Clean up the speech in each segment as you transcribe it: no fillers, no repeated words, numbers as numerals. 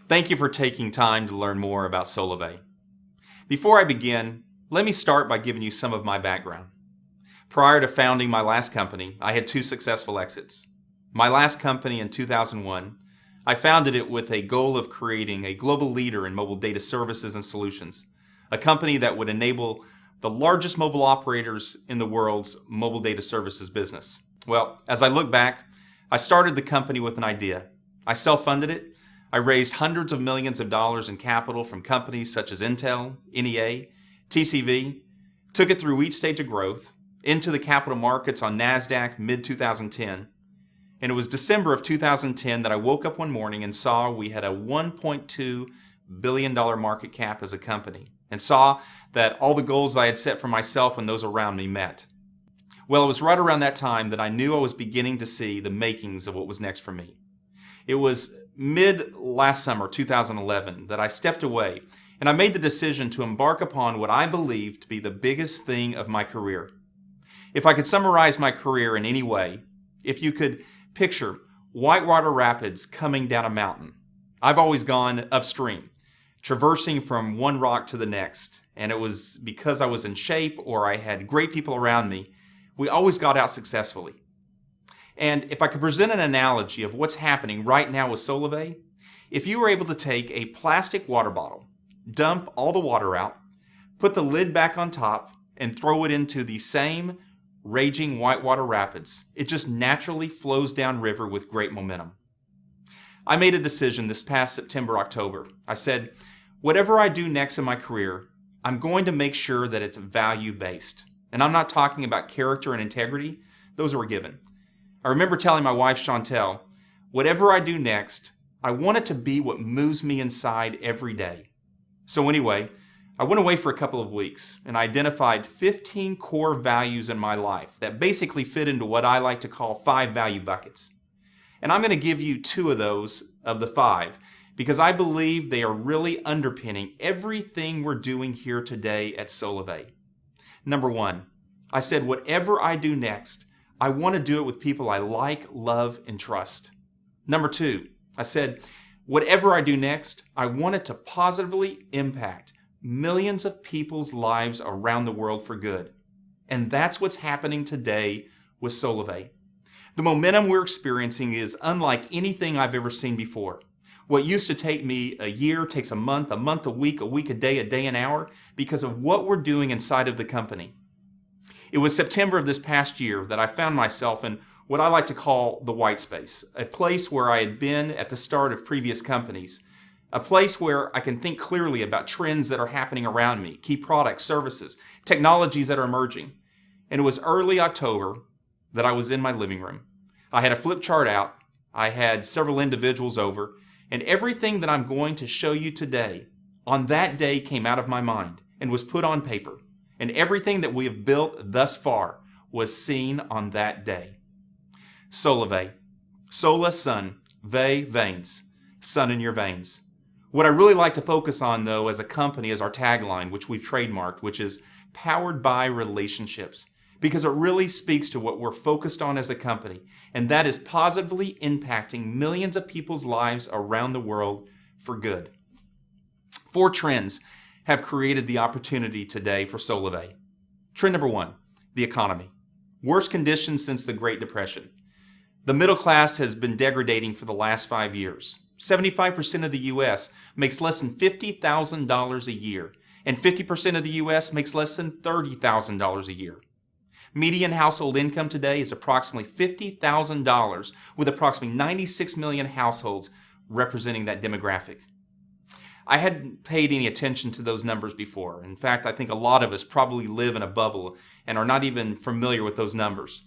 Thank you for taking time to learn more about Solavei. Before I begin, let me start by giving you some of my background. Prior to founding my last company, I had two successful exits. My last company in 2001, I founded it with a goal of creating a global leader in mobile data services and solutions, a company that would enable the largest mobile operators in the world's mobile data services business. Well, as I look back, I started the company with an idea. I self-funded it. I raised hundreds of millions of dollars in capital from companies such as Intel, NEA, TCV, took it through each stage of growth, into the capital markets on NASDAQ mid-2010, and it was December of 2010 that I woke up one morning and saw we had a $1.2 billion market cap as a company, and saw that all the goals I had set for myself and those around me met. Well, it was right around that time that I knew I was beginning to see the makings of what was next for me. It was mid last summer, 2011, that I stepped away and I made the decision to embark upon what I believed to be the biggest thing of my career. If I could summarize my career in any way, if you could picture whitewater rapids coming down a mountain, I've always gone upstream, traversing from one rock to the next, and it was because I was in shape or I had great people around me, we always got out successfully. And if I could present an analogy of what's happening right now with Solavei, if you were able to take a plastic water bottle, dump all the water out, put the lid back on top, and throw it into the same raging whitewater rapids, it just naturally flows downriver with great momentum. I made a decision this past September, October. I said, whatever I do next in my career, I'm going to make sure that it's value-based. And I'm not talking about character and integrity. Those are a given. I remember telling my wife, Chantel, whatever I do next, I want it to be what moves me inside every day. So anyway, I went away for a couple of weeks and I identified 15 core values in my life that basically fit into what I like to call 5 value buckets. And I'm going to give you 2 of those of the 5 because I believe they are really underpinning everything we're doing here today at Solavei. Number 1, I said whatever I do next, I want to do it with people I like, love, and trust. Number 2, I said, whatever I do next, I want it to positively impact millions of people's lives around the world for good. And that's what's happening today with Solavei. The momentum we're experiencing is unlike anything I've ever seen before. What used to take me a year takes a month a week a day an hour because of what we're doing inside of the company. It was September of this past year that I found myself in what I like to call the white space, a place where I had been at the start of previous companies, a place where I can think clearly about trends that are happening around me, key products, services, technologies that are emerging. And it was early October that I was in my living room. I had a flip chart out, I had several individuals over, and everything that I'm going to show you today on that day came out of my mind and was put on paper. And everything that we have built thus far was seen on that day. Solavei. Sola, sun. Vei, veins. Sun in your veins. What I really like to focus on, though, as a company is our tagline, which we've trademarked, which is powered by relationships, because it really speaks to what we're focused on as a company, and that is positively impacting millions of people's lives around the world for good. 4 trends have created the opportunity today for Solavei. Trend number 1, the economy. Worst conditions since the Great Depression. The middle class has been degrading for the last 5 years. 75% of the U.S. makes less than $50,000 a year, and 50% of the U.S. makes less than $30,000 a year. Median household income today is approximately $50,000, with approximately 96 million households representing that demographic. I hadn't paid any attention to those numbers before. In fact, I think a lot of us probably live in a bubble and are not even familiar with those numbers.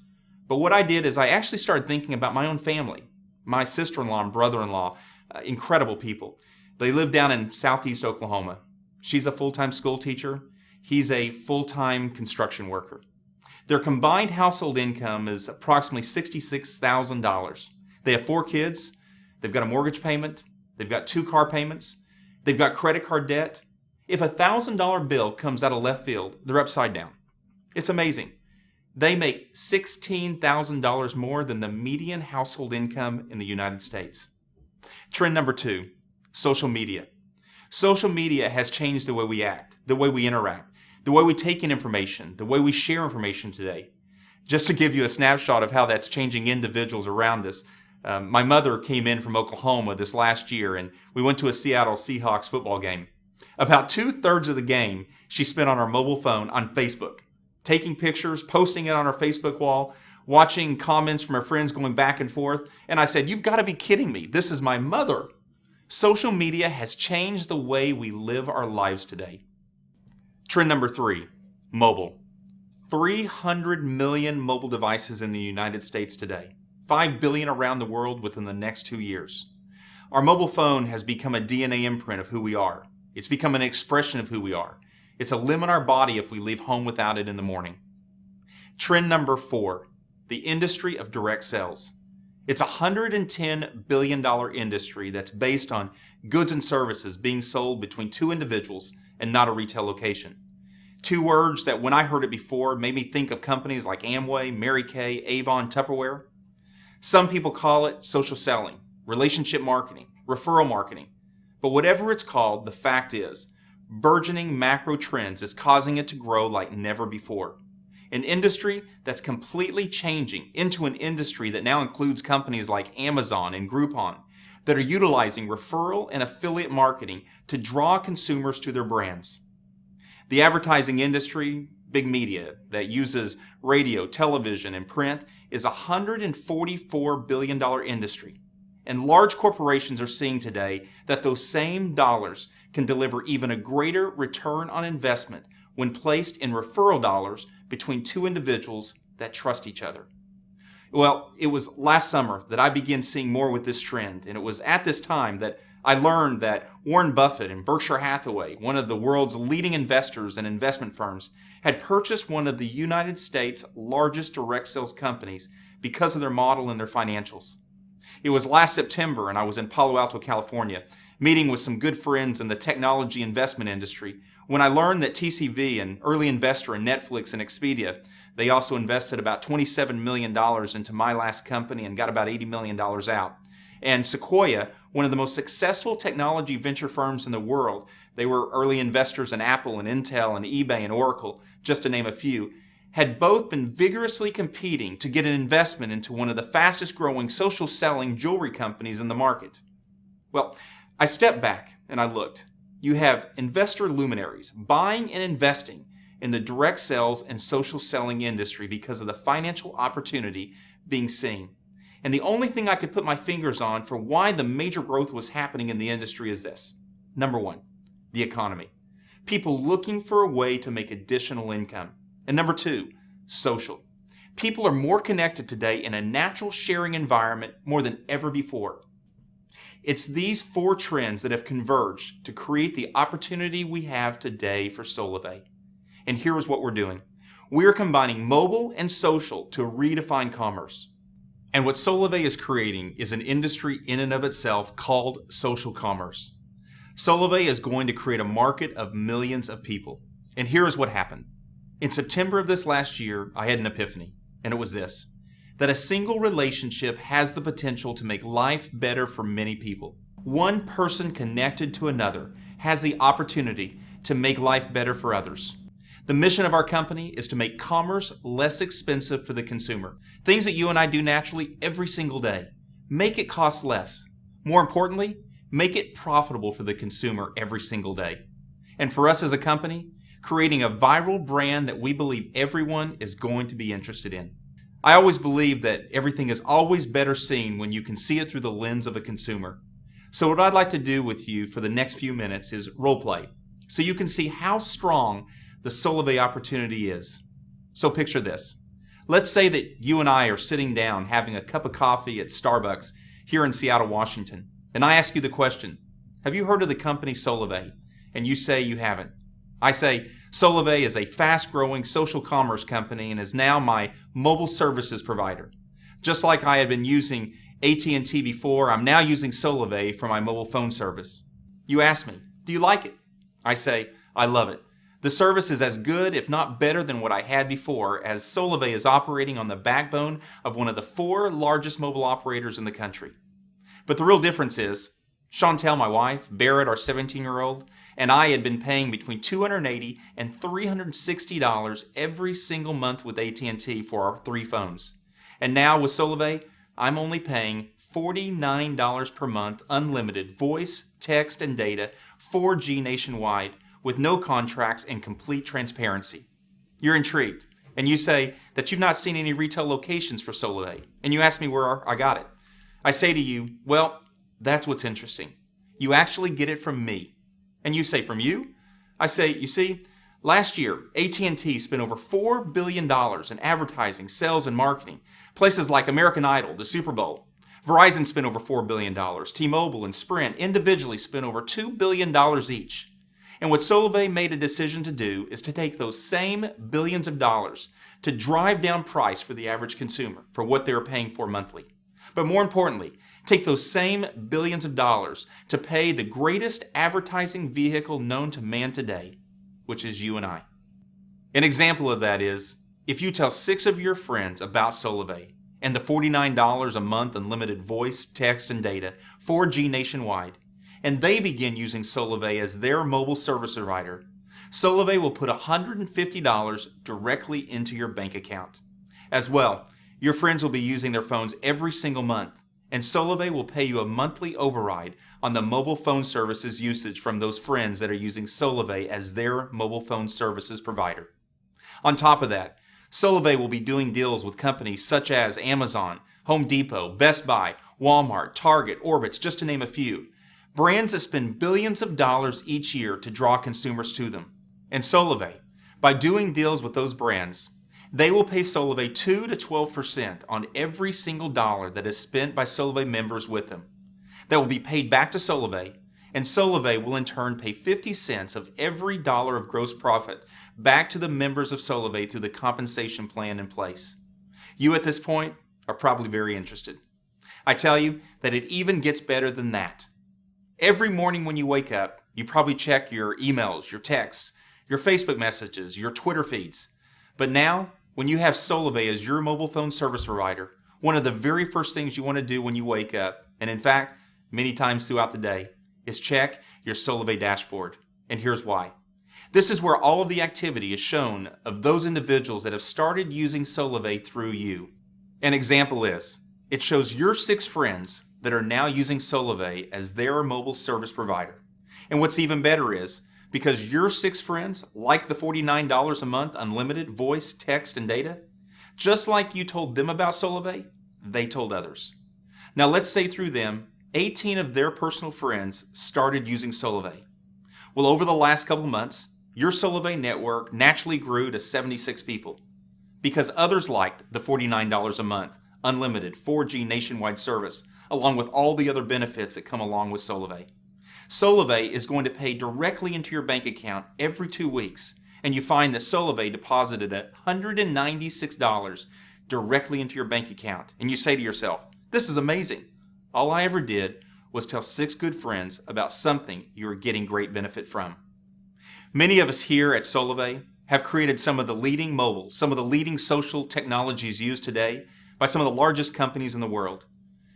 But what I did is I actually started thinking about my own family. My sister-in-law and brother-in-law, incredible people. They live down in southeast Oklahoma. She's a full-time school teacher. He's a full-time construction worker. Their combined household income is approximately $66,000. They have 4 kids. They've got a mortgage payment. They've got 2 car payments. They've got credit card debt. If a $1,000 bill comes out of left field, they're upside down. It's amazing. They make $16,000 more than the median household income in the United States. Trend number 2, Social media. Social media has changed the way we act, the way we interact, the way we take in information, the way we share information today. Just to give you a snapshot of how that's changing individuals around us, my mother came in from Oklahoma this last year, and we went to a Seattle Seahawks football game. About 2/3 of the game she spent on her mobile phone on Facebook, taking pictures, posting it on her Facebook wall, watching comments from her friends going back and forth. And I said, "You've got to be kidding me. This is my mother." Social media has changed the way we live our lives today. Trend number 3, mobile. 300 million mobile devices in the United States today, 5 billion around the world within the next 2 years. Our mobile phone has become a DNA imprint of who we are. It's become an expression of who we are. It's a limb in our body if we leave home without it in the morning. Trend number 4, the industry of direct sales. It's a $110 billion industry that's based on goods and services being sold between two individuals and not a retail location. 2 words that when I heard it before made me think of companies like Amway, Mary Kay, Avon, Tupperware. Some people call it social selling, relationship marketing, referral marketing. But whatever it's called, the fact is, burgeoning macro trends is causing it to grow like never before. An industry that's completely changing into an industry that now includes companies like Amazon and Groupon that are utilizing referral and affiliate marketing to draw consumers to their brands. The advertising industry, big media, that uses radio, television, and print is a $144 billion industry. And large corporations are seeing today that those same dollars can deliver even a greater return on investment when placed in referral dollars between two individuals that trust each other. Well, it was last summer that I began seeing more with this trend, and it was at this time that I learned that Warren Buffett and Berkshire Hathaway, one of the world's leading investors and investment firms, had purchased one of the United States' largest direct sales companies because of their model and their financials. It was last September, and I was in Palo Alto, California, meeting with some good friends in the technology investment industry when I learned that TCV, an early investor in Netflix and Expedia, they also invested about $27 million into my last company and got about $80 million out. And Sequoia, one of the most successful technology venture firms in the world, they were early investors in Apple and Intel and eBay and Oracle, just to name a few, had both been vigorously competing to get an investment into one of the fastest growing social selling jewelry companies in the market. Well, I stepped back and I looked. You have investor luminaries buying and investing in the direct sales and social selling industry because of the financial opportunity being seen. And the only thing I could put my fingers on for why the major growth was happening in the industry is this. Number 1, the economy. People looking for a way to make additional income. And number 2, social. People are more connected today in a natural sharing environment more than ever before. It's these 4 trends that have converged to create the opportunity we have today for Solavei. And here's what we're doing. We are combining mobile and social to redefine commerce. And what Solavei is creating is an industry in and of itself called social commerce. Solavei is going to create a market of millions of people. And here is what happened. In September of this last year, I had an epiphany, and it was this, that a single relationship has the potential to make life better for many people. One person connected to another has the opportunity to make life better for others. The mission of our company is to make commerce less expensive for the consumer. Things that you and I do naturally every single day. Make it cost less. More importantly, make it profitable for the consumer every single day. And for us as a company, creating a viral brand that we believe everyone is going to be interested in. I always believe that everything is always better seen when you can see it through the lens of a consumer. So what I'd like to do with you for the next few minutes is role play, so you can see how strong the Solavei opportunity is. So picture this. Let's say that you and I are sitting down having a cup of coffee at Starbucks here in Seattle, Washington, and I ask you the question, have you heard of the company Solavei? And you say you haven't. I say, Solavei is a fast-growing social commerce company and is now my mobile services provider. Just like I had been using AT&T before, I'm now using Solavei for my mobile phone service. You ask me, do you like it? I say, I love it. The service is as good, if not better, than what I had before, as Solavei is operating on the backbone of one of the 4 largest mobile operators in the country. But the real difference is, Chantel, my wife, Barrett, our 17-year-old, and I had been paying between $280 and $360 every single month with AT&T for our 3 phones. And now with Solavei, I'm only paying $49 per month unlimited voice, text, and data 4G nationwide with no contracts and complete transparency. You're intrigued, and you say that you've not seen any retail locations for Solavei, and you ask me where I got it. I say to you, well, that's what's interesting. You actually get it from me. And you say, from you? I say, you see, last year, AT&T spent over $4 billion in advertising, sales, and marketing. Places like American Idol, the Super Bowl. Verizon spent over $4 billion. T-Mobile and Sprint individually spent over $2 billion each. And what Solavei made a decision to do is to take those same billions of dollars to drive down price for the average consumer for what they're paying for monthly. But more importantly, take those same billions of dollars to pay the greatest advertising vehicle known to man today, which is you and I. An example of that is, if you tell 6 of your friends about Solavei and the $49 a month unlimited voice, text, and data, 4G nationwide, and they begin using Solavei as their mobile service provider, Solavei will put $150 directly into your bank account. As well, your friends will be using their phones every single month, and Solavei will pay you a monthly override on the mobile phone services usage from those friends that are using Solavei as their mobile phone services provider. On top of that, Solavei will be doing deals with companies such as Amazon, Home Depot, Best Buy, Walmart, Target, Orbitz, just to name a few. Brands that spend billions of dollars each year to draw consumers to them. And Solavei, by doing deals with those brands, they will pay Solavei 2 to 12% on every single dollar that is spent by Solavei members with them. That will be paid back to Solavei, and Solavei will in turn pay 50 cents of every dollar of gross profit back to the members of Solavei through the compensation plan in place. You at this point are probably very interested. I tell you that it even gets better than that. Every morning when you wake up, you probably check your emails, your texts, your Facebook messages, your Twitter feeds. But now, when you have Solavei as your mobile phone service provider, one of the very first things you want to do when you wake up, and in fact, many times throughout the day, is check your Solavei dashboard. And here's why. This is where all of the activity is shown of those individuals that have started using Solavei through you. An example is, it shows your 6 friends that are now using Solavei as their mobile service provider. And what's even better is, because your 6 friends like the $49 a month unlimited voice, text, and data, just like you told them about Solavei, they told others. Now let's say through them, 18 of their personal friends started using Solavei. Well, over the last couple months, your Solavei network naturally grew to 76 people because others liked the $49 a month unlimited 4G nationwide service, along with all the other benefits that come along with Solavei. Solavei is going to pay directly into your bank account every 2 weeks, and you find that Solavei deposited $196 directly into your bank account. And you say to yourself, this is amazing. All I ever did was tell 6 good friends about something you were getting great benefit from. Many of us here at Solavei have created some of the leading mobile, some of the leading social technologies used today by some of the largest companies in the world.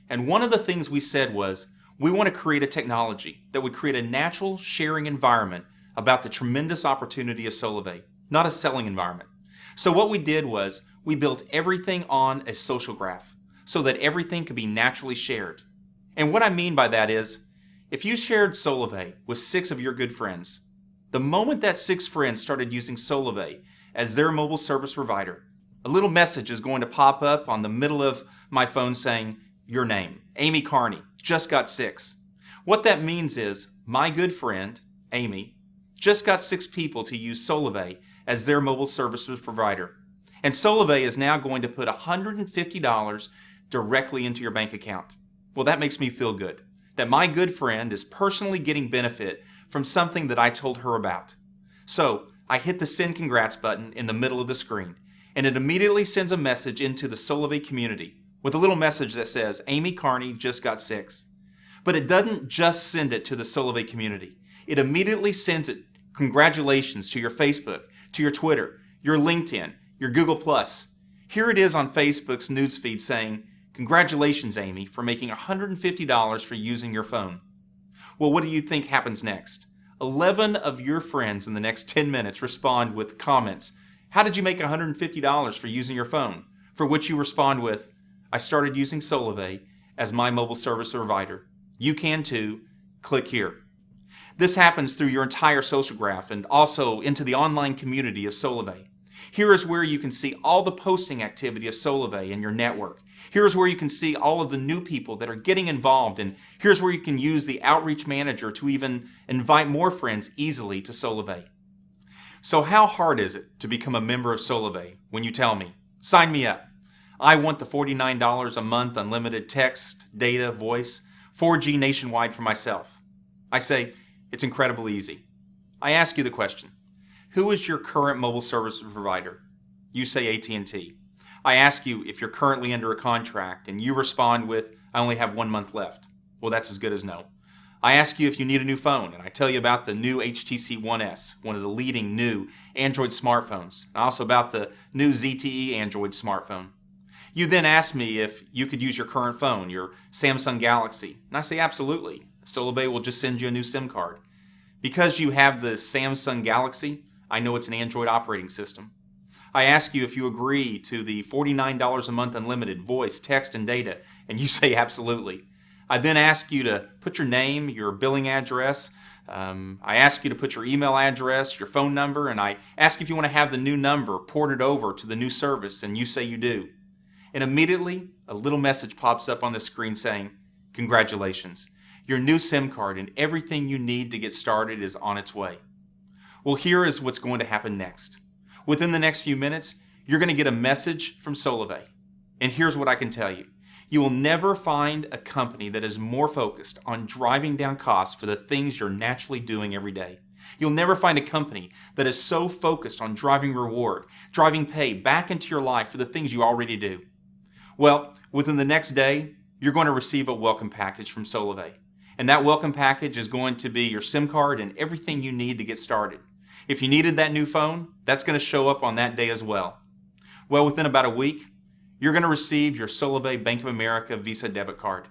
And one of the things we said was, we want to create a technology that would create a natural sharing environment about the tremendous opportunity of Solavei, not a selling environment. So what we did was, we built everything on a social graph so that everything could be naturally shared. And what I mean by that is, if you shared Solavei with 6 of your good friends, the moment that 6 friends started using Solavei as their mobile service provider, a little message is going to pop up on the middle of my phone saying, your name, Amy Carney, just got 6. What that means is, my good friend, Amy, just got 6 people to use Solavei as their mobile services provider. And Solavei is now going to put $150 directly into your bank account. Well, that makes me feel good, that my good friend is personally getting benefit from something that I told her about. So I hit the send congrats button in the middle of the screen, and it immediately sends a message into the Solavei community with a little message that says, Amy Carney just got 6. But it doesn't just send it to the Solavei community. It immediately sends it, congratulations, to your Facebook, to your Twitter, your LinkedIn, your Google+. Here it is on Facebook's newsfeed saying, congratulations, Amy, for making $150 for using your phone. Well, what do you think happens next? 11 of your friends in the next 10 minutes respond with comments. How did you make $150 for using your phone? For which you respond with, I started using Solavei as my mobile service provider. You can too. Click here. This happens through your entire social graph and also into the online community of Solavei. Here is where you can see all the posting activity of Solavei in your network. Here's where you can see all of the new people that are getting involved, and here's where you can use the outreach manager to even invite more friends easily to Solavei. So how hard is it to become a member of Solavei when you tell me, sign me up? I want the $49 a month unlimited text, data, voice, 4G nationwide for myself. I say, it's incredibly easy. I ask you the question, who is your current mobile service provider? You say AT&T. I ask you if you're currently under a contract and you respond with, I only have 1 month left. Well, that's as good as no. I ask you if you need a new phone, and I tell you about the new HTC One S, one of the leading new Android smartphones, and also about the new ZTE Android smartphone. You then ask me if you could use your current phone, your Samsung Galaxy, and I say absolutely. Solavei will just send you a new SIM card. Because you have the Samsung Galaxy, I know it's an Android operating system. I ask you if you agree to the $49 a month unlimited voice, text, and data, and you say absolutely. I then ask you to put your name, your billing address. I ask you to put your email address, your phone number, and I ask if you want to have the new number ported over to the new service, and you say you do. And immediately, a little message pops up on the screen saying, congratulations, your new SIM card and everything you need to get started is on its way. Well, here is what's going to happen next. Within the next few minutes, you're going to get a message from Solavei. And here's what I can tell you. You will never find a company that is more focused on driving down costs for the things you're naturally doing every day. You'll never find a company that is so focused on driving reward, driving pay back into your life for the things you already do. Well, within the next day, you're going to receive a welcome package from Solavei. And that welcome package is going to be your SIM card and everything you need to get started. If you needed that new phone, that's going to show up on that day as well. Well, within about a week, you're going to receive your Solavei Bank of America Visa debit card.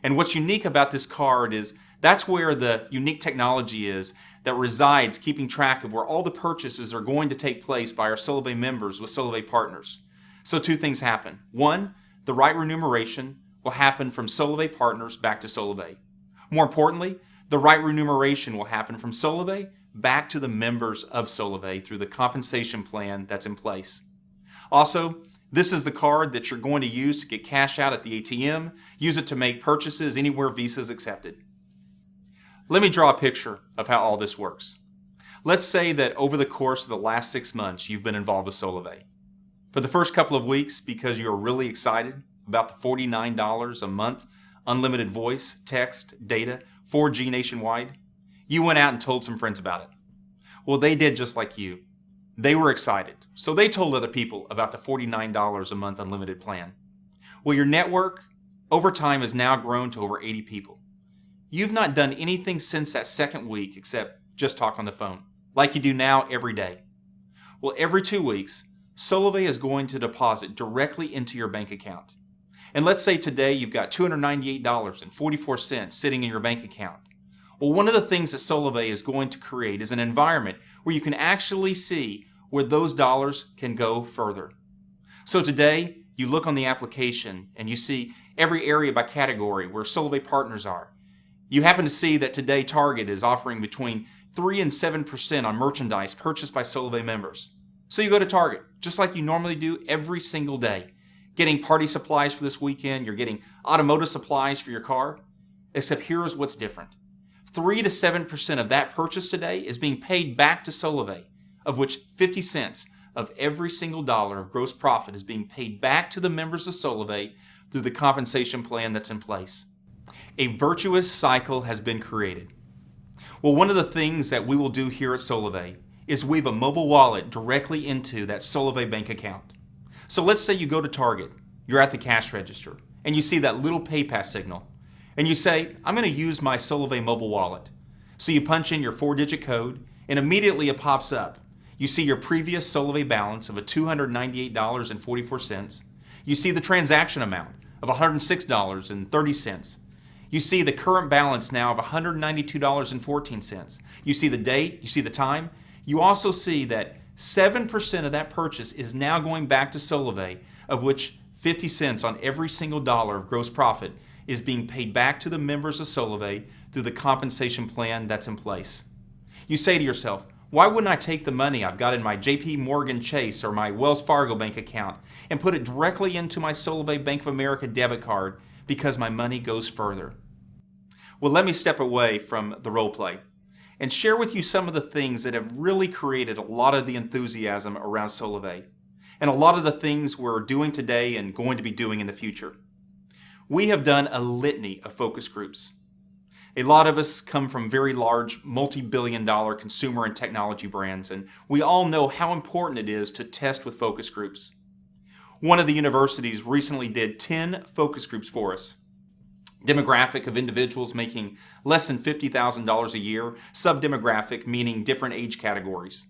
And what's unique about this card is that's where the unique technology is that resides keeping track of where all the purchases are going to take place by our Solavei members with Solavei partners. So two things happen. One, the right remuneration will happen from Solavei partners back to Solavei. More importantly, the right remuneration will happen from Solavei back to the members of Solavei through the compensation plan that's in place. Also, this is the card that you're going to use to get cash out at the ATM, use it to make purchases anywhere Visa is accepted. Let me draw a picture of how all this works. Let's say that over the course of the last 6 months, you've been involved with Solavei. For the first couple of weeks, because you're really excited about the $49 a month, unlimited voice, text, data, 4G nationwide, you went out and told some friends about it. Well, they did just like you. They were excited, so they told other people about the $49 a month unlimited plan. Well, your network over time has now grown to over 80 people. You've not done anything since that second week except just talk on the phone, like you do now every day. Well, every 2 weeks, Solavei is going to deposit directly into your bank account. And let's say today you've got $298.44 sitting in your bank account. Well, one of the things that Solavei is going to create is an environment where you can actually see where those dollars can go further. So today, you look on the application and you see every area by category where Solavei partners are. You happen to see that today Target is offering between 3 and 7% on merchandise purchased by Solavei members. So you go to Target, just like you normally do every single day. Getting party supplies for this weekend, you're getting automotive supplies for your car, except here's what's different. 3 to 7% of that purchase today is being paid back to Solavei, of which 50 cents of every single dollar of gross profit is being paid back to the members of Solavei through the compensation plan that's in place. A virtuous cycle has been created. Well, one of the things that we will do here at Solavei is weave a mobile wallet directly into that Solavei bank account. So let's say you go to Target, you're at the cash register, and you see that little PayPass signal. And you say, I'm going to use my Solavei mobile wallet. So you punch in your 4-digit code, and immediately it pops up. You see your previous Solavei balance of $298.44. You see the transaction amount of $106.30. You see the current balance now of $192.14. You see the date, you see the time. You also see that 7% of that purchase is now going back to Solavei, of which 50 cents on every single dollar of gross profit is being paid back to the members of Solavei through the compensation plan that's in place. You say to yourself, why wouldn't I take the money I've got in my JP Morgan Chase or my Wells Fargo bank account and put it directly into my Solavei Bank of America debit card because my money goes further? Well, let me step away from the role play and share with you some of the things that have really created a lot of the enthusiasm around Solavei and a lot of the things we're doing today and going to be doing in the future. We have done a litany of focus groups. A lot of us come from very large, multi-billion-dollar consumer and technology brands, and we all know how important it is to test with focus groups. One of the universities recently did 10 focus groups for us. Demographic of individuals making less than $50,000 a year, subdemographic meaning different age categories.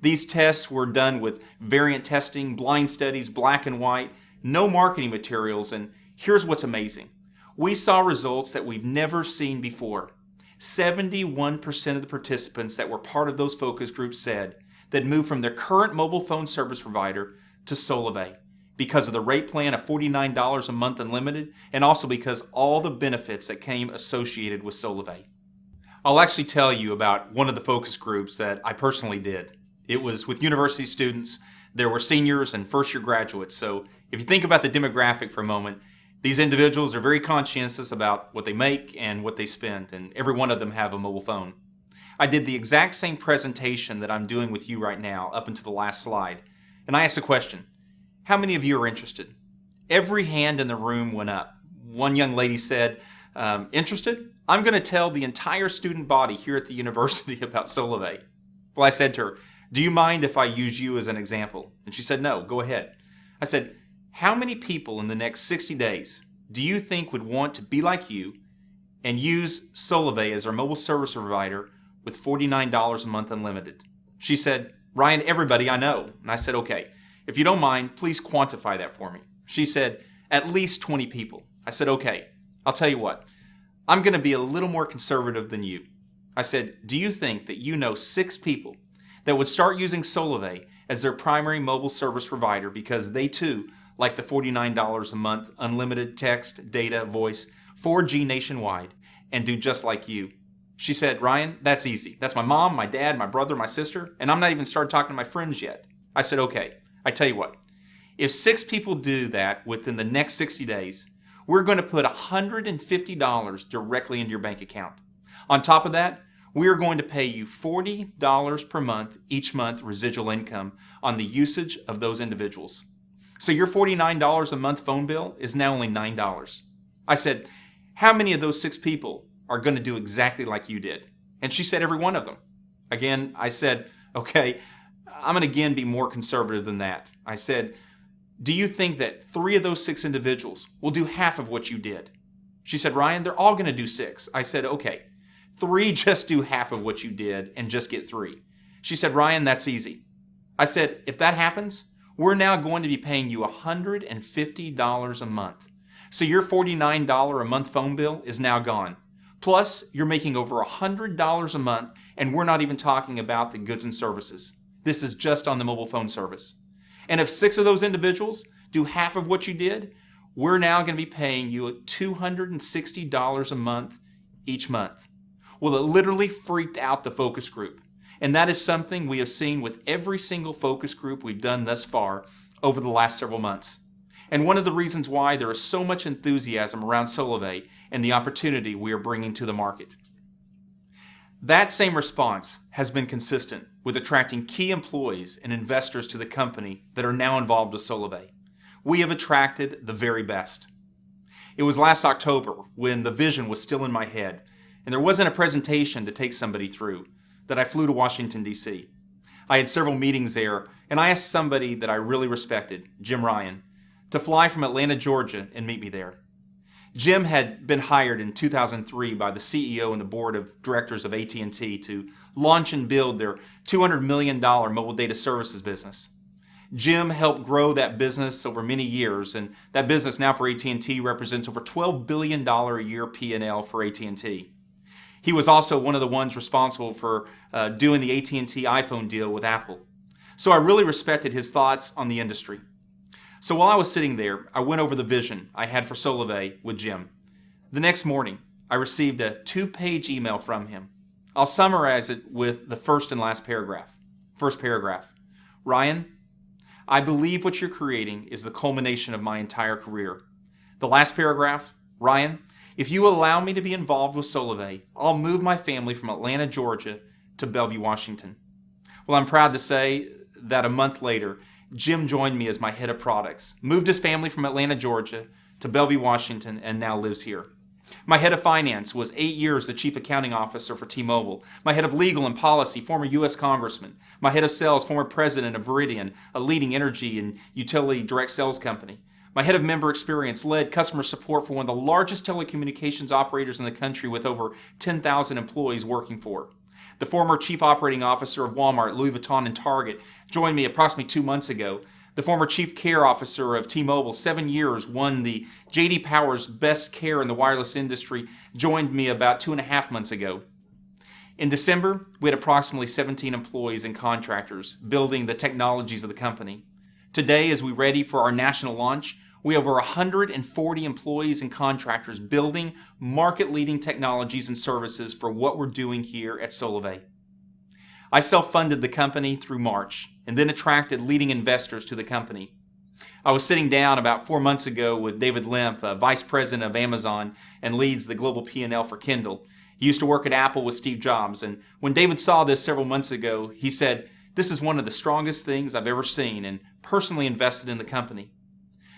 These tests were done with variant testing, blind studies, black and white, no marketing materials, and here's what's amazing. We saw results that we've never seen before. 71% of the participants that were part of those focus groups said they'd moved from their current mobile phone service provider to Solavei because of the rate plan of $49 a month unlimited, and also because all the benefits that came associated with Solavei. I'll actually tell you about one of the focus groups that I personally did. It was with university students. There were seniors and first-year graduates. So if you think about the demographic for a moment, these individuals are very conscientious about what they make and what they spend, and every one of them have a mobile phone. I did the exact same presentation that I'm doing with you right now up until the last slide, and I asked the question, how many of you are interested? Every hand in the room went up. One young lady said, interested? I'm going to tell the entire student body here at the university about Solavei. Well, I said to her, do you mind if I use you as an example? And she said, no, go ahead. I said, how many people in the next 60 days do you think would want to be like you and use Solavei as our mobile service provider with $49 a month unlimited? She said, Ryan, everybody I know. And I said, okay, if you don't mind, please quantify that for me. She said, at least 20 people. I said, okay, I'll tell you what, I'm going to be a little more conservative than you. I said, do you think that you know 6 people that would start using Solavei as their primary mobile service provider because they too like the $49 a month unlimited text, data, voice, 4G nationwide, and do just like you? She said, Ryan, that's easy. That's my mom, my dad, my brother, my sister, and I'm not even started talking to my friends yet. I said, okay, I tell you what, if 6 people do that within the next 60 days, we're going to put $150 directly into your bank account. On top of that, we are going to pay you $40 per month each month residual income on the usage of those individuals. So your $49 a month phone bill is now only $9. I said, how many of those 6 people are going to do exactly like you did? And she said, every one of them. Again, I said, okay, I'm going to again be more conservative than that. I said, do you think that 3 of those 6 individuals will do half of what you did? She said, Ryan, they're all going to do 6. I said, okay, 3 just do half of what you did and just get 3. She said, Ryan, that's easy. I said, if that happens, we're now going to be paying you $150 a month. So your $49 a month phone bill is now gone. Plus, you're making over $100 a month, and we're not even talking about the goods and services. This is just on the mobile phone service. And if 6 of those individuals do half of what you did, we're now going to be paying you $260 a month each month. Well, it literally freaked out the focus group. And that is something we have seen with every single focus group we've done thus far over the last several months. And one of the reasons why there is so much enthusiasm around Solavei and the opportunity we are bringing to the market. That same response has been consistent with attracting key employees and investors to the company that are now involved with Solavei. We have attracted the very best. It was last October when the vision was still in my head and there wasn't a presentation to take somebody through that I flew to Washington, D.C. I had several meetings there, and I asked somebody that I really respected, Jim Ryan, to fly from Atlanta, Georgia, and meet me there. Jim had been hired in 2003 by the CEO and the board of directors of AT&T to launch and build their $200 million mobile data services business. Jim helped grow that business over many years, and that business now for AT&T represents over $12 billion a year P&L for AT&T. He was also one of the ones responsible for doing the AT&T iPhone deal with Apple. So I really respected his thoughts on the industry. So while I was sitting there, I went over the vision I had for Solavei with Jim. The next morning, I received a 2-page email from him. I'll summarize it with the first and last paragraph. First paragraph. Ryan, I believe what you're creating is the culmination of my entire career. The last paragraph. Ryan, if you allow me to be involved with Solavei, I'll move my family from Atlanta, Georgia to Bellevue, Washington. Well, I'm proud to say that a month later, Jim joined me as my head of products, moved his family from Atlanta, Georgia to Bellevue, Washington, and now lives here. My head of finance was 8 years the chief accounting officer for T-Mobile. My head of legal and policy, former U.S. congressman. My head of sales, former president of Veridian, a leading energy and utility direct sales company. My head of member experience led customer support for one of the largest telecommunications operators in the country with over 10,000 employees working for. The former chief operating officer of Walmart, Louis Vuitton, and Target joined me approximately 2 months ago. The former chief care officer of T-Mobile, 7 years, won the J.D. Power's Best Care in the wireless industry, joined me about 2.5 months ago. In December, we had approximately 17 employees and contractors building the technologies of the company. Today, as we ready for our national launch, we have over 140 employees and contractors building market-leading technologies and services for what we're doing here at Solavei. I self-funded the company through March and then attracted leading investors to the company. I was sitting down about 4 months ago with David Limp, vice president of Amazon and leads the global P&L for Kindle. He used to work at Apple with Steve Jobs, and when David saw this several months ago, he said, "This is one of the strongest things I've ever seen," and personally invested in the company.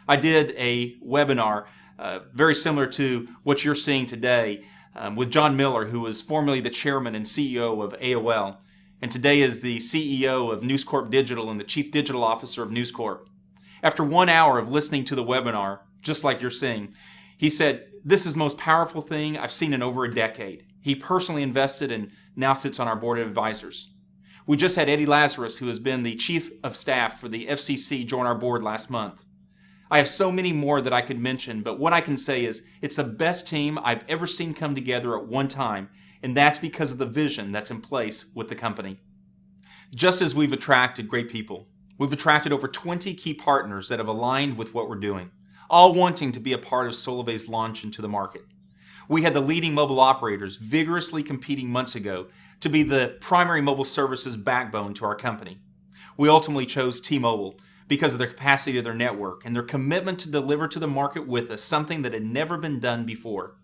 I did a webinar very similar to what you're seeing today with John Miller, who was formerly the chairman and CEO of AOL, and today is the CEO of News Corp Digital and the chief digital officer of News Corp. After 1 hour of listening to the webinar, just like you're seeing, he said, "This is the most powerful thing I've seen in over a decade." He personally invested and now sits on our board of advisors. We just had Eddie Lazarus, who has been the chief of staff for the FCC, join our board last month. I have so many more that I could mention, but what I can say is it's the best team I've ever seen come together at one time, and that's because of the vision that's in place with the company. Just as we've attracted great people, we've attracted over 20 key partners that have aligned with what we're doing, all wanting to be a part of Solavei's launch into the market. We had the leading mobile operators vigorously competing months ago to be the primary mobile services backbone to our company. We ultimately chose T-Mobile because of their capacity of their network and their commitment to deliver to the market with us something that had never been done before.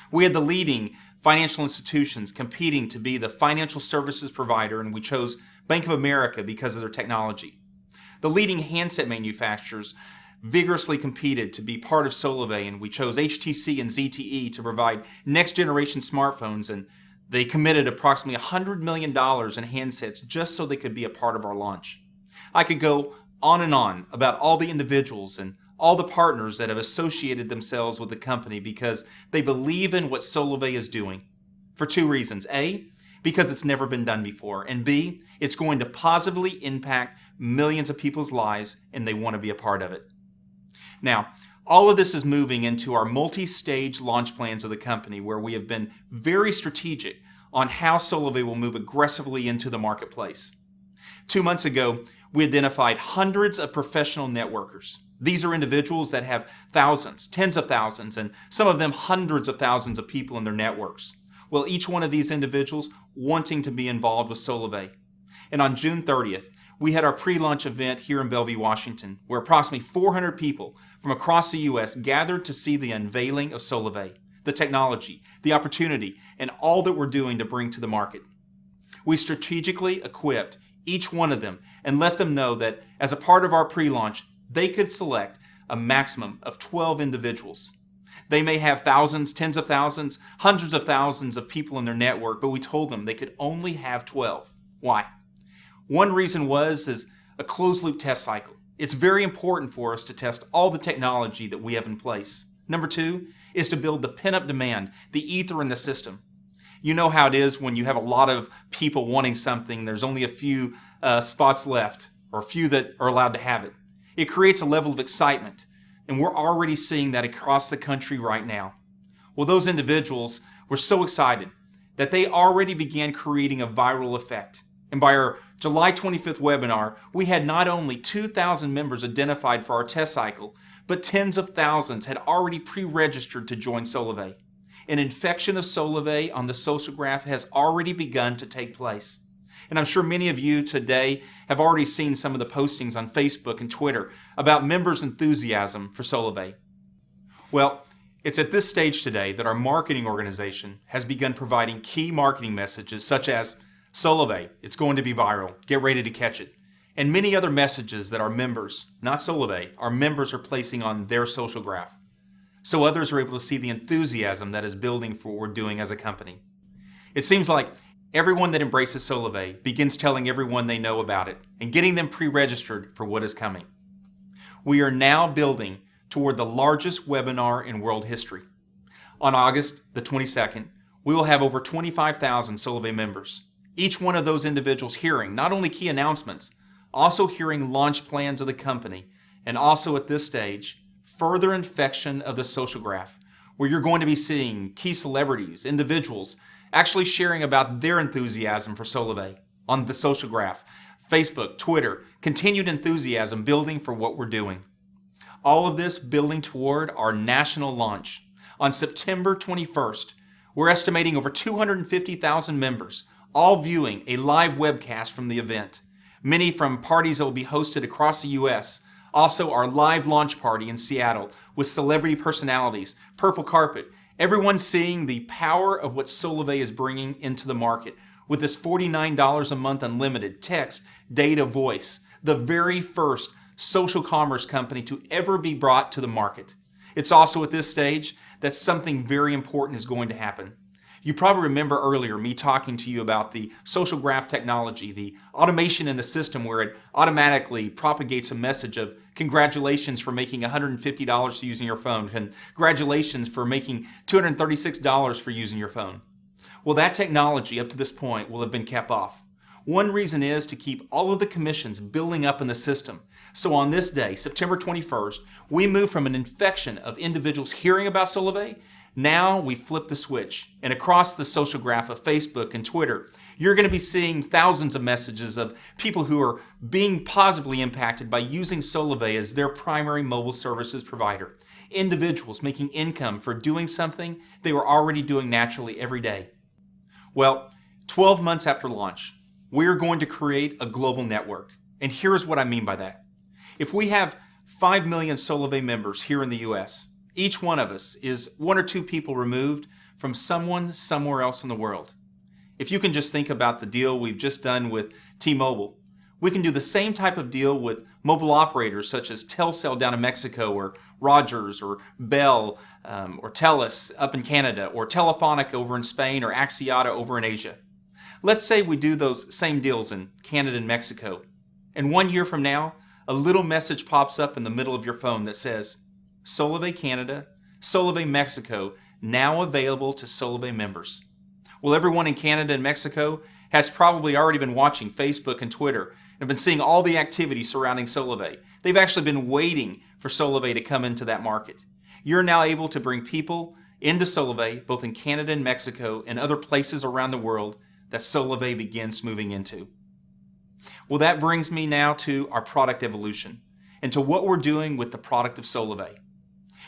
We had the leading financial institutions competing to be the financial services provider, and we chose Bank of America because of their technology. The leading handset manufacturers vigorously competed to be part of Solavei, and we chose HTC and ZTE to provide next-generation smartphones, and they committed approximately $100 million in handsets just so they could be a part of our launch. I could go on and on about all the individuals and all the partners that have associated themselves with the company because they believe in what Solavei is doing for 2 reasons. A, because it's never been done before, and B, it's going to positively impact millions of people's lives and they want to be a part of it. Now, all of this is moving into our multi-stage launch plans of the company where we have been very strategic on how Solavei will move aggressively into the marketplace. 2 months ago, we identified hundreds of professional networkers. These are individuals that have thousands, tens of thousands, and some of them hundreds of thousands of people in their networks. Well, each one of these individuals wanting to be involved with Solavei. And on June 30th, we had our pre-launch event here in Bellevue, Washington, where approximately 400 people from across the U.S. gathered to see the unveiling of Solavei, the technology, the opportunity, and all that we're doing to bring to the market. We strategically equipped each one of them and let them know that as a part of our pre-launch, they could select a maximum of 12 individuals. They may have thousands, tens of thousands, hundreds of thousands of people in their network, but we told them they could only have 12. Why? One reason is a closed-loop test cycle. It's very important for us to test all the technology that we have in place. Number 2 is to build the pent-up demand, the ether in the system. You know how it is when you have a lot of people wanting something, there's only a few spots left, or a few that are allowed to have it. It creates a level of excitement, and we're already seeing that across the country right now. Well, those individuals were so excited that they already began creating a viral effect. And by our July 25th webinar, we had not only 2,000 members identified for our test cycle, but tens of thousands had already pre-registered to join Solavei. An infection of Solavei on the social graph has already begun to take place. And I'm sure many of you today have already seen some of the postings on Facebook and Twitter about members' enthusiasm for Solavei. Well, it's at this stage today that our marketing organization has begun providing key marketing messages such as Solavei, it's going to be viral, get ready to catch it, and many other messages that our members, not Solavei, our members are placing on their social graph. So others are able to see the enthusiasm that is building for what we're doing as a company. It seems like everyone that embraces Solavei begins telling everyone they know about it and getting them pre-registered for what is coming. We are now building toward the largest webinar in world history. On August the 22nd, we will have over 25,000 Solavei members. Each one of those individuals hearing not only key announcements, also hearing launch plans of the company, and also at this stage, further infection of the social graph, where you're going to be seeing key celebrities, individuals, actually sharing about their enthusiasm for Solavei on the social graph, Facebook, Twitter, continued enthusiasm building for what we're doing. All of this building toward our national launch. On September 21st, we're estimating over 250,000 members, all viewing a live webcast from the event. Many from parties that will be hosted across the U.S., also our live launch party in Seattle with celebrity personalities, purple carpet, everyone seeing the power of what Solavei is bringing into the market with this $49 a month unlimited text, data, voice, the very first social commerce company to ever be brought to the market. It's also at this stage that something very important is going to happen. You probably remember earlier me talking to you about the social graph technology, the automation in the system where it automatically propagates a message of congratulations for making $150 using your phone, congratulations for making $236 for using your phone. Well, that technology up to this point will have been kept off. One reason is to keep all of the commissions building up in the system. So on this day, September 21st, we move from an infection of individuals hearing about Solavei. Now we flip the switch, and across the social graph of Facebook and Twitter, you're going to be seeing thousands of messages of people who are being positively impacted by using Solavei as their primary mobile services provider. Individuals making income for doing something they were already doing naturally every day. Well, 12 months after launch, we're going to create a global network. And here's what I mean by that. If we have 5 million Solavei members here in the U.S., each one of us is 1 or 2 people removed from someone somewhere else in the world. If you can just think about the deal we've just done with T-Mobile, we can do the same type of deal with mobile operators such as Telcel down in Mexico, or Rogers, or Bell, or Telus up in Canada, or Telefonica over in Spain, or Axiata over in Asia. Let's say we do those same deals in Canada and Mexico, and 1 year from now, a little message pops up in the middle of your phone that says, Solavei Canada, Solavei Mexico, now available to Solavei members. Well, everyone in Canada and Mexico has probably already been watching Facebook and Twitter and have been seeing all the activity surrounding Solavei. They've actually been waiting for Solavei to come into that market. You're now able to bring people into Solavei, both in Canada and Mexico and other places around the world that Solavei begins moving into. Well, that brings me now to our product evolution and to what we're doing with the product of Solavei.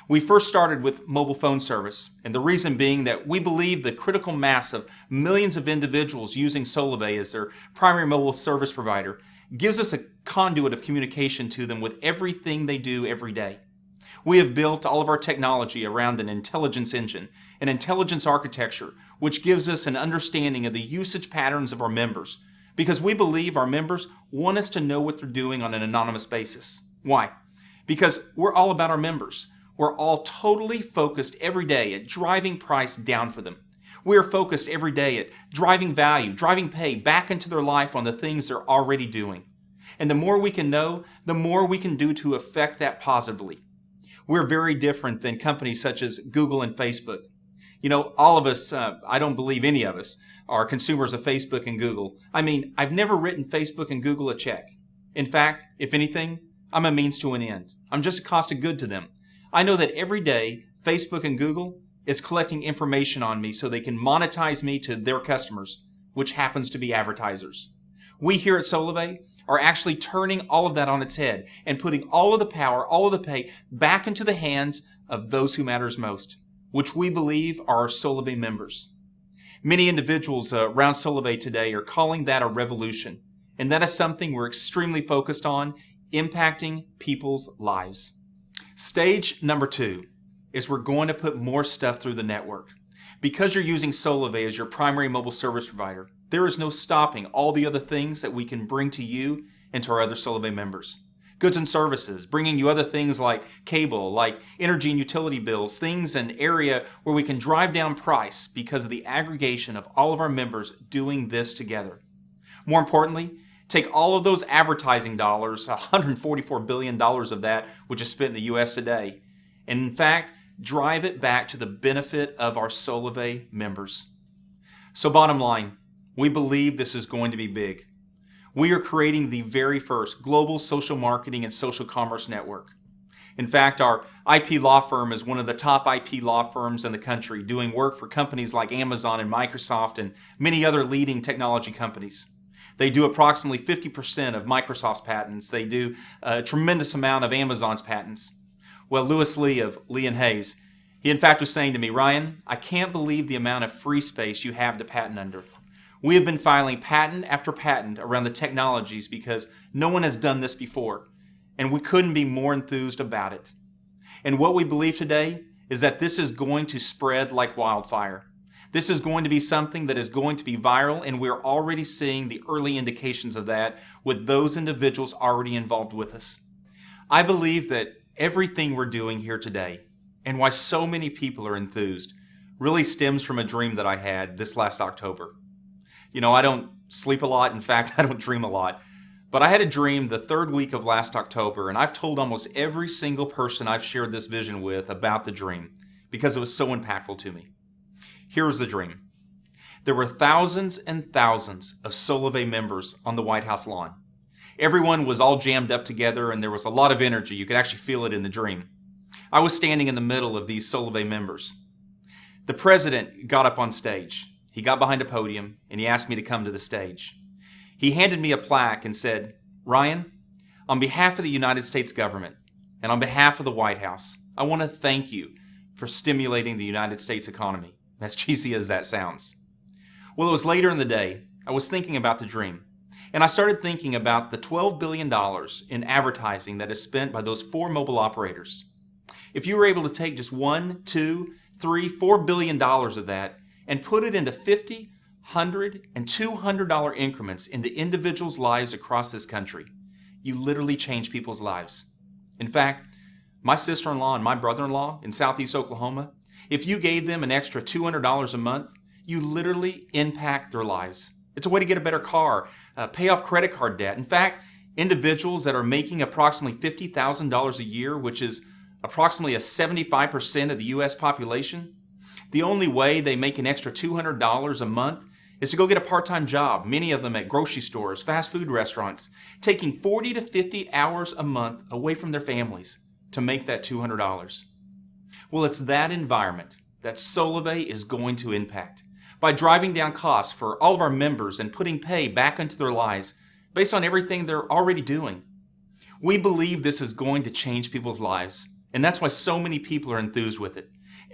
We first started with mobile phone service, and the reason being that we believe the critical mass of millions of individuals using Solavei as their primary mobile service provider gives us a conduit of communication to them with everything they do every day. We have built all of our technology around an intelligence engine, an intelligence architecture, which gives us an understanding of the usage patterns of our members, because we believe our members want us to know what they're doing on an anonymous basis. Why? Because we're all about our members. We're all totally focused every day at driving price down for them. We are focused every day at driving value, driving pay back into their life on the things they're already doing. And the more we can know, the more we can do to affect that positively. We're very different than companies such as Google and Facebook. You know, all of us, I don't believe any of us, are consumers of Facebook and Google. I mean, I've never written Facebook and Google a check. In fact, if anything, I'm a means to an end. I'm just a cost of good to them. I know that every day, Facebook and Google is collecting information on me so they can monetize me to their customers, which happens to be advertisers. We here at Solavei are actually turning all of that on its head and putting all of the power, all of the pay back into the hands of those who matters most, which we believe are our Solavei members. Many individuals around Solavei today are calling that a revolution, and that is something we're extremely focused on, impacting people's lives. Stage number 2 is we're going to put more stuff through the network. Because you're using Solavei as your primary mobile service provider, there is no stopping all the other things that we can bring to you and to our other Solavei members. Goods and services, bringing you other things like cable, like energy and utility bills, things in an area where we can drive down price because of the aggregation of all of our members doing this together. More importantly, take all of those advertising dollars, $144 billion of that, which is spent in the U.S. today, and in fact, drive it back to the benefit of our Solavei members. So bottom line, we believe this is going to be big. We are creating the very first global social marketing and social commerce network. In fact, our IP law firm is one of the top IP law firms in the country, doing work for companies like Amazon and Microsoft and many other leading technology companies. They do approximately 50% of Microsoft's patents. They do a tremendous amount of Amazon's patents. Well, Lewis Lee of Lee and Hayes, he in fact was saying to me, Ryan, I can't believe the amount of free space you have to patent under. We have been filing patent after patent around the technologies because no one has done this before, and we couldn't be more enthused about it. And what we believe today is that this is going to spread like wildfire. This is going to be something that is going to be viral, and we're already seeing the early indications of that with those individuals already involved with us. I believe that everything we're doing here today, and why so many people are enthused, really stems from a dream that I had this last October. You know, I don't sleep a lot. In fact, I don't dream a lot. But I had a dream the third week of last October, and I've told almost every single person I've shared this vision with about the dream because it was so impactful to me. Here was the dream. There were thousands and thousands of Solavei members on the White House lawn. Everyone was all jammed up together, and there was a lot of energy. You could actually feel it in the dream. I was standing in the middle of these Solavei members. The president got up on stage. He got behind a podium, and he asked me to come to the stage. He handed me a plaque and said, Ryan, on behalf of the United States government and on behalf of the White House, I want to thank you for stimulating the United States economy, as cheesy as that sounds. Well, it was later in the day. I was thinking about the dream, and I started thinking about the $12 billion in advertising that is spent by those 4 mobile operators. If you were able to take just $1, $2, $3, $4 billion of that and put it into $50, $100, and $200 increments into individuals' lives across this country, you literally change people's lives. In fact, my sister-in-law and my brother-in-law in Southeast Oklahoma, if you gave them an extra $200 a month, you literally impact their lives. It's a way to get a better car, pay off credit card debt. In fact, individuals that are making approximately $50,000 a year, which is approximately a 75% of the U.S. population, the only way they make an extra $200 a month is to go get a part-time job, many of them at grocery stores, fast food restaurants, taking 40 to 50 hours a month away from their families to make that $200. Well, it's that environment that Solavei is going to impact by driving down costs for all of our members and putting pay back into their lives based on everything they're already doing. We believe this is going to change people's lives, and that's why so many people are enthused with it.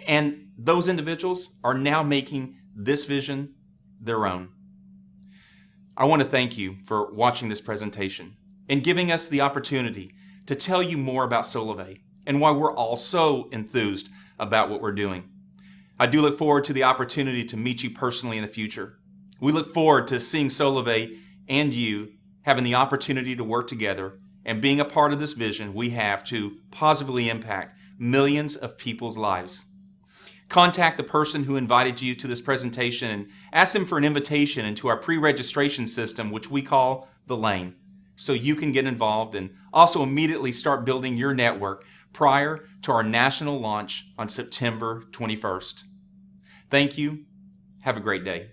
And those individuals are now making this vision their own. I want to thank you for watching this presentation and giving us the opportunity to tell you more about Solavei and why we're all so enthused about what we're doing. I do look forward to the opportunity to meet you personally in the future. We look forward to seeing Solavei and you having the opportunity to work together and being a part of this vision we have to positively impact millions of people's lives. Contact the person who invited you to this presentation and ask them for an invitation into our pre-registration system, which we call The Lane, so you can get involved and also immediately start building your network prior to our national launch on September 21st. Thank you. Have a great day.